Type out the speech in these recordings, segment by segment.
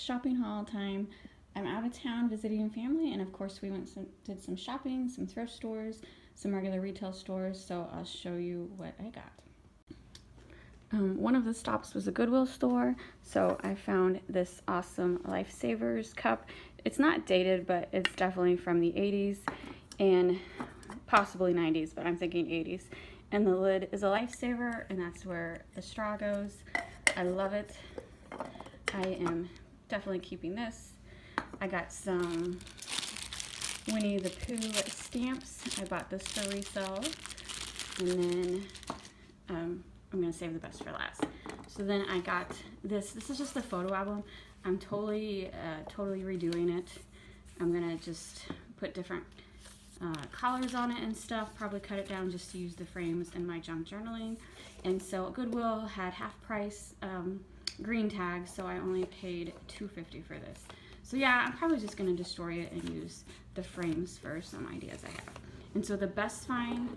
shopping haul time. I'm out of town visiting family, and of course we did some shopping, some thrift stores, some regular retail stores, so I'll show you what I got. One of the stops was a Goodwill store, so I found this awesome Lifesavers cup. It's not dated, but it's definitely from the 80s and possibly 90s, but I'm thinking 80s. And the lid is a Lifesaver, and that's where the straw goes. I love it. I am definitely keeping this. I got some Winnie the Pooh stamps. I bought this for resale. And then I'm gonna save the best for last. So then I got this. This is just a photo album. I'm totally redoing it. I'm gonna just put different collars on it and stuff, probably cut it down just to use the frames in my junk journaling. And so Goodwill had half price green tags, so I only paid $2.50 for this. So yeah, I'm probably just gonna destroy it and use the frames for some ideas I have. And so the best find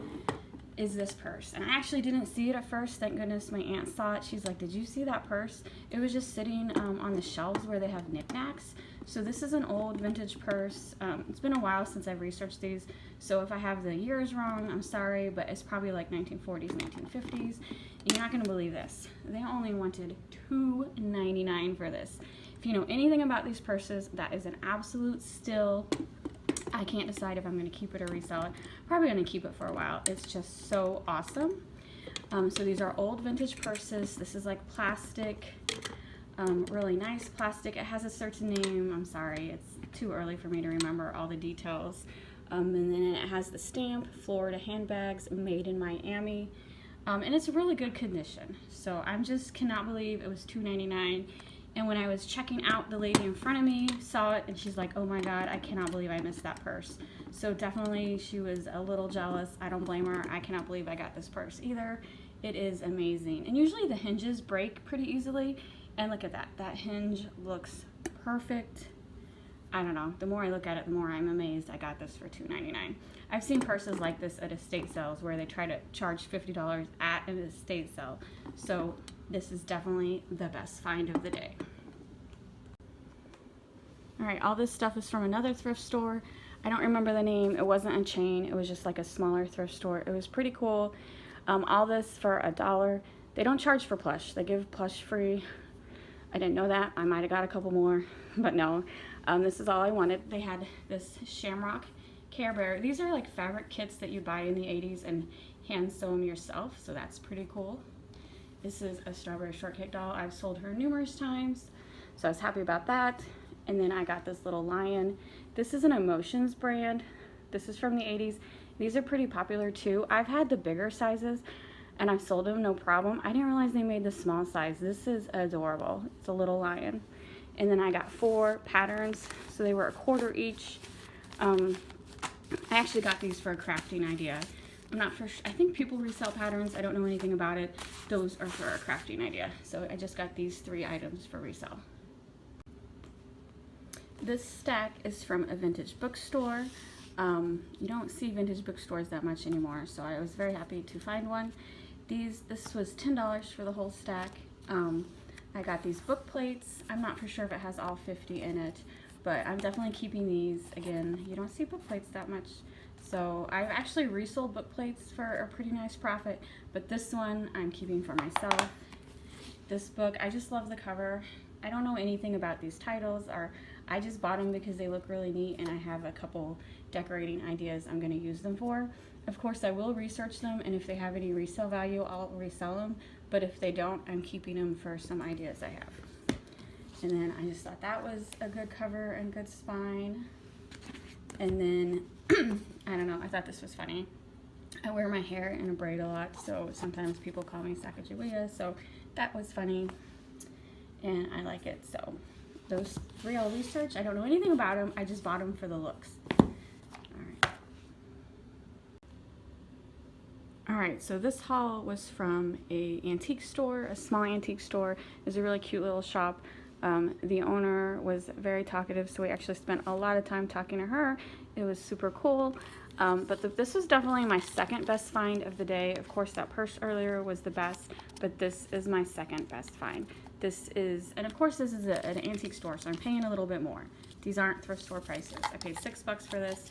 is this purse. And I actually didn't see it at first, thank goodness my aunt saw it. She's like, did you see that purse? It was just sitting on the shelves where they have knickknacks. So this is an old vintage purse. It's been a while since I've researched these, so if I have the years wrong, I'm sorry, but it's probably like 1940s, 1950s. You're not gonna believe this. They only wanted $2.99 for this. If you know anything about these purses, that is an absolute steal. I can't decide if I'm going to keep it or resell it. Probably going to keep it for a while. It's just so awesome. So these are old vintage purses. This is like plastic, really nice plastic. It has a certain name. I'm sorry, it's too early for me to remember all the details. And then it has the stamp, Florida handbags, made in Miami. And it's really good condition. So I just cannot believe it was $2.99. And when I was checking out, the lady in front of me saw it and she's like, oh my God, I cannot believe I missed that purse. So definitely she was a little jealous. I don't blame her. I cannot believe I got this purse either. It is amazing. And usually the hinges break pretty easily. And look at that. That hinge looks perfect. I don't know. The more I look at it, the more I'm amazed I got this for $2.99. I've seen purses like this at estate sales where they try to charge $50 at an estate sale. So this is definitely the best find of the day. All right, all this stuff is from another thrift store. I don't remember the name. It wasn't a chain. It was just like a smaller thrift store. It was pretty cool. All this for $1. They don't charge for plush. They give plush free. I didn't know that. I might have got a couple more, but no. This is all I wanted. They had this Shamrock Care Bear. These are like fabric kits that you buy in the 80s and hand sew them yourself, so that's pretty cool. This is a strawberry shortcake doll. I've sold her numerous times, so I was happy about that. And then I got this little lion. This is an Emotions brand. This is from the 80s. These are pretty popular too. I've had the bigger sizes and I've sold them no problem. I didn't realize they made the small size. This is adorable. It's a little lion. And then I got 4 patterns, so they were $1 each. I actually got these for a crafting idea. I'm not for sure. I think people resell patterns. I don't know anything about it. Those are for a crafting idea. So I just got these 3 items for resale. This stack is from a vintage bookstore. You don't see vintage bookstores that much anymore, so I was very happy to find one. This was $10 for the whole stack. I got these book plates. I'm not for sure if it has all 50 in it, but I'm definitely keeping these. Again, you don't see book plates that much. So I've actually resold book plates for a pretty nice profit, but this one I'm keeping for myself. This book, I just love the cover. I don't know anything about these titles, or I just bought them because they look really neat and I have a couple decorating ideas I'm going to use them for. Of course, I will research them, and if they have any resale value, I'll resell them, but if they don't, I'm keeping them for some ideas I have. And then I just thought that was a good cover and good spine. And then, I don't know, I thought this was funny. I wear my hair in a braid a lot, so sometimes people call me Sacagawea, so that was funny, and I like it. So those 3 I'll research. I don't know anything about them. I just bought them for the looks. All right, so this haul was from a antique store, a small antique store. It was a really cute little shop. The owner was very talkative, so we actually spent a lot of time talking to her. It was super cool. But this was definitely my second best find of the day. Of course, that purse earlier was the best, but this is my second best find. This is, and of course this is an antique store, so I'm paying a little bit more. These aren't thrift store prices. I paid $6 for this.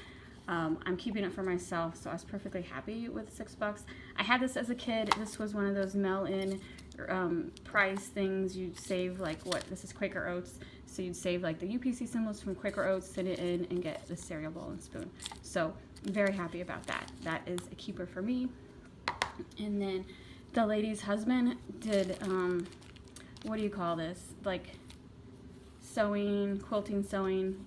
I'm keeping it for myself, so I was perfectly happy with $6. I had this as a kid. This was one of those mail-in price things. You'd save like this is Quaker Oats, so you'd save like the UPC symbols from Quaker Oats, send it in, and get the cereal bowl and spoon. So I'm very happy about that. That is a keeper for me. And then the lady's husband did, what do you call this? Like sewing, quilting, sewing.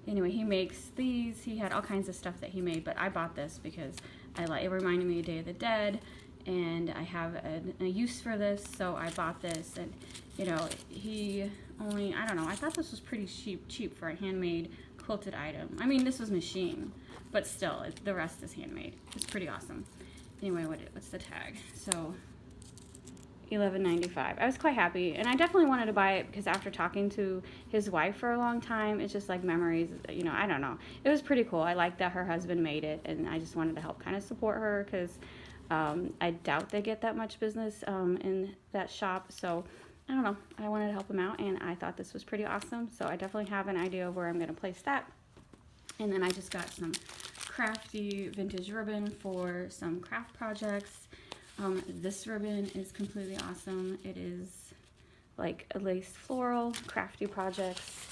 Anyway, he makes these. He had all kinds of stuff that he made, but I bought this because it reminded me of Day of the Dead, and I have a use for this, so I bought this. And you know, he only, I don't know, I thought this was pretty cheap for a handmade quilted item. I mean, this was machine, but still, the rest is handmade. It's pretty awesome. Anyway, what's the tag? So $11.95. I was quite happy, and I definitely wanted to buy it because after talking to his wife for a long time, it's just like memories, you know, I don't know. It was pretty cool. I liked that her husband made it, and I just wanted to help kind of support her because I doubt they get that much business in that shop, so I don't know. I wanted to help him out, and I thought this was pretty awesome, so I definitely have an idea of where I'm going to place that. And then I just got some crafty vintage ribbon for some craft projects. This ribbon is completely awesome. It is like a lace floral, crafty projects.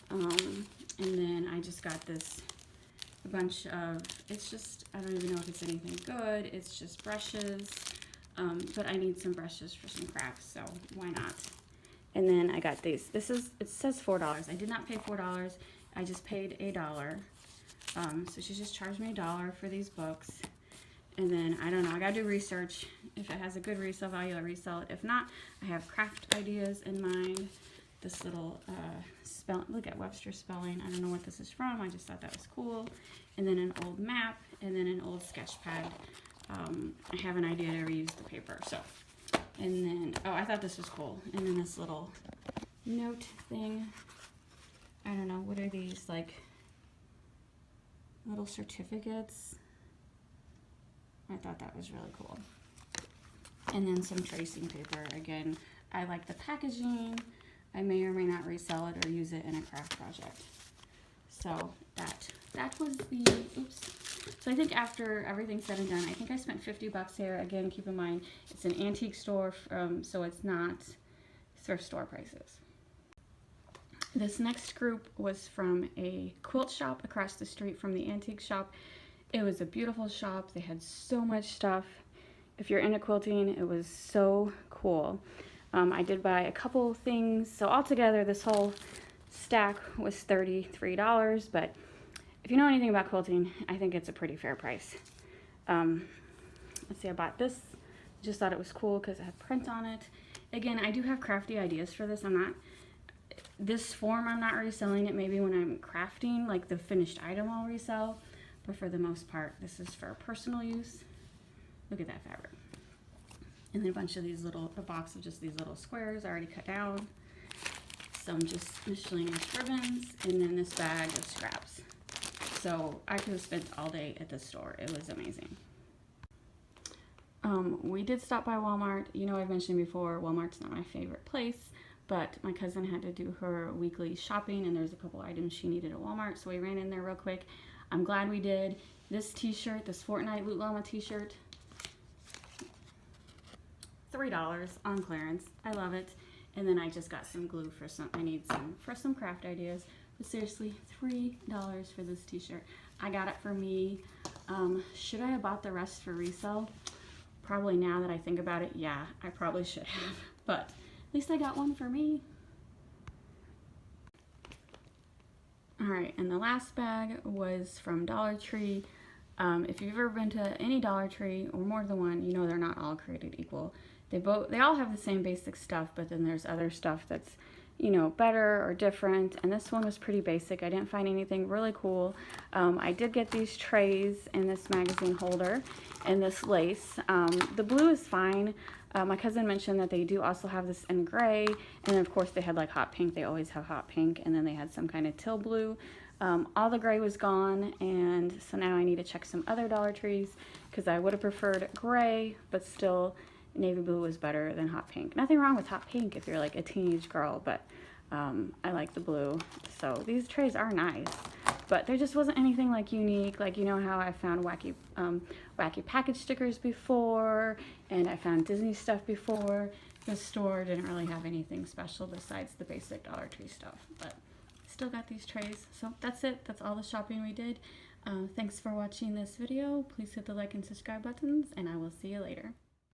And then I just got a bunch of, it's just, I don't even know if it's anything good. It's just brushes, but I need some brushes for some crafts, so why not? And then I got these. It says $4. I did not pay $4. I just paid $1. So she just charged me $1 for these books. And then, I don't know, I gotta do research. If it has a good resale value, I'll resell it. If not, I have craft ideas in mind. This little look at Webster spelling. I don't know what this is from. I just thought that was cool. And then an old map, and then an old sketch pad. I have an idea to reuse the paper, so. And then, oh, I thought this was cool. And then this little note thing. I don't know, what are these, like little certificates? I thought that was really cool. And then some tracing paper. Again, I like the packaging. I may or may not resell it or use it in a craft project. So that was the, oops. So I think after everything's said and done, I think I spent $50 here. Again, keep in mind, it's an antique store, so it's not thrift store prices. This next group was from a quilt shop across the street from the antique shop. It was a beautiful shop. They had so much stuff. If you're into quilting, it was so cool. I did buy a couple things. So altogether, this whole stack was $33. But if you know anything about quilting, I think it's a pretty fair price. Let's see, I bought this. Just thought it was cool because it had print on it. Again, I do have crafty ideas for this. This form I'm not reselling it. Maybe when I'm crafting, like the finished item I'll resell. But for the most part, this is for personal use. Look at that fabric. And then a box of just these little squares already cut down. Some just miscellaneous ribbons, and then this bag of scraps. So I could have spent all day at this store. It was amazing. We did stop by Walmart. You know, I've mentioned before, Walmart's not my favorite place, but my cousin had to do her weekly shopping, and there's a couple items she needed at Walmart, so we ran in there real quick. I'm glad we did. This t-shirt, this Fortnite Loot Llama t-shirt, $3 on clearance. I love it. And then I just got some glue for some craft ideas. But seriously, $3 for this t-shirt. I got it for me. Should I have bought the rest for resale? Probably, now that I think about it, yeah, I probably should have. But at least I got one for me. Alright, and the last bag was from Dollar Tree. If you've ever been to any Dollar Tree, or more than one, you know they're not all created equal. They all have the same basic stuff, but then there's other stuff that's, you know, better or different. And this one was pretty basic. I didn't find anything really cool. I did get these trays and this magazine holder and this lace. The blue is fine. My cousin mentioned that they do also have this in gray, and then of course they had like hot pink. They always have hot pink, and then they had some kind of teal blue. All the gray was gone, and so now I need to check some other Dollar Trees because I would have preferred gray, but still navy blue was better than hot pink. Nothing wrong with hot pink if you're like a teenage girl, but I like the blue. So these trays are nice, but there just wasn't anything like unique. Like, you know how I found wacky package stickers before, and I found Disney stuff before. The store didn't really have anything special besides the basic Dollar Tree stuff, but still got these trays. So that's it. That's all the shopping we did. Thanks for watching this video. Please hit the like and subscribe buttons, and I will see you later.